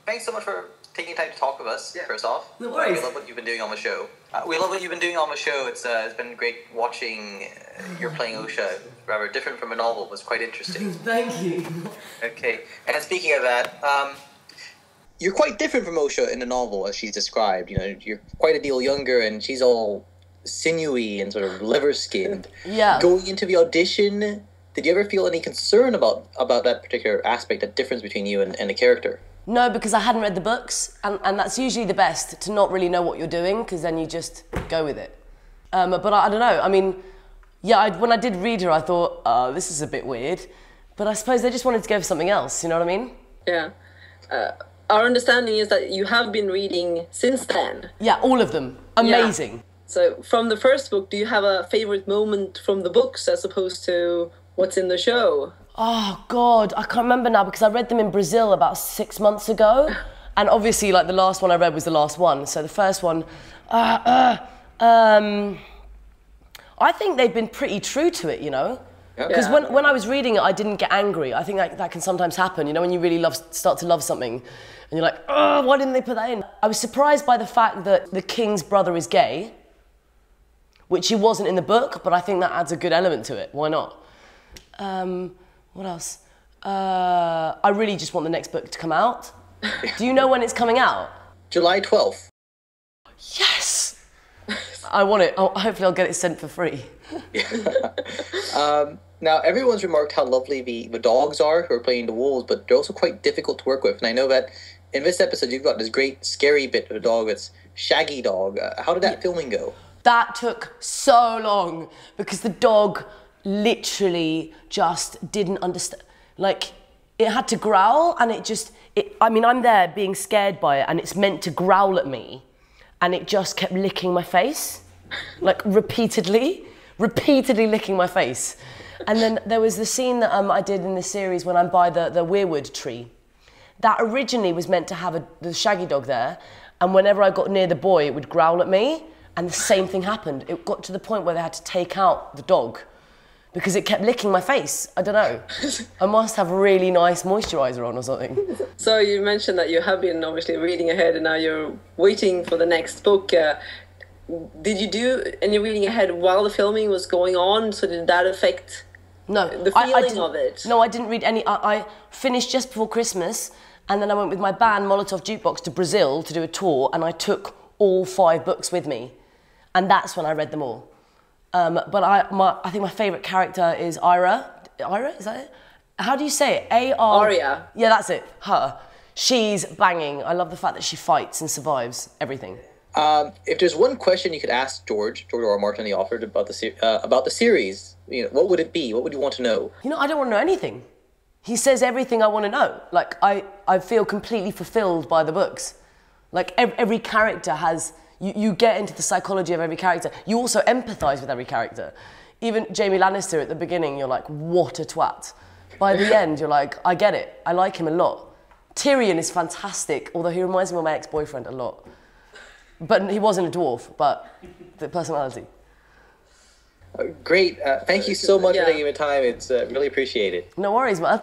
Thanks so much for taking time to talk with us, first off. No worries. We love what you've been doing on the show. We love what you've been doing on the show. It's been great watching you're playing Osha. Rather different from a novel. It was quite interesting. Thank you. Okay. And speaking of that, you're quite different from Osha in the novel, as she's described. You know, you're quite a deal younger, and she's all sinewy and sort of liver-skinned. Yeah. Going into the audition, did you ever feel any concern about that particular aspect, that difference between you and the character? No, because I hadn't read the books, and that's usually the best, to not really know what you're doing, because then you just go with it. But I don't know, I mean, yeah, when I did read her, I thought, this is a bit weird, but I suppose they just wanted to go for something else, you know what I mean? Yeah. Our understanding is that you have been reading since then. Yeah, all of them. Amazing. Yeah. So, from the first book, do you have a favorite moment from the books as opposed to what's in the show? Oh, God, I can't remember now because I read them in Brazil about 6 months ago. And obviously, like, the last one I read was the last one. So the first one, I think they've been pretty true to it, you know? Because when I was reading it, I didn't get angry. I think that can sometimes happen, you know, when you really start to love something and you're like, oh, why didn't they put that in? I was surprised by the fact that the king's brother is gay, which he wasn't in the book, but I think that adds a good element to it. Why not? What else? I really just want the next book to come out. Do you know when it's coming out? July 12th. Yes! I want it. Hopefully I'll get it sent for free. Now, everyone's remarked how lovely the dogs are who are playing the wolves, but they're also quite difficult to work with. And I know that in this episode, you've got this great scary bit of a dog that's Shaggy Dog. How did that filming go? That took so long because the dog literally just didn't understand. Like, it had to growl and I mean, I'm there being scared by it and it's meant to growl at me and it just kept licking my face, like repeatedly licking my face. And then there was the scene that I did in the series when I'm by the weirwood tree. That originally was meant to have the Shaggy Dog there, and whenever I got near the boy, it would growl at me, and the same thing happened. It got to the point where they had to take out the dog because it kept licking my face. I don't know. I must have really nice moisturiser on or something. So you mentioned that you have been obviously reading ahead and now you're waiting for the next book. Did you do any reading ahead while the filming was going on? So did that affect the feeling of it? No, I didn't read any. I finished just before Christmas, and then I went with my band Molotov Jukebox to Brazil to do a tour, and I took all 5 books with me, and that's when I read them all. But I think my favourite character is Ira. Ira, is that it? How do you say it? A-R... Arya. Yeah, that's it. Her. She's banging. I love the fact that she fights and survives everything. If there's one question you could ask George R.R. Martin, the author, about the series, you know, what would it be? What would you want to know? You know, I don't want to know anything. He says everything I want to know. Like, I feel completely fulfilled by the books. Like, every character has... You get into the psychology of every character. You also empathise with every character. Even Jaime Lannister at the beginning, you're like, what a twat. By the end, you're like, I get it. I like him a lot. Tyrion is fantastic, although he reminds me of my ex-boyfriend a lot. But he wasn't a dwarf, but the personality. Great. Thank you so much for taking the time. It's really appreciated. No worries, man.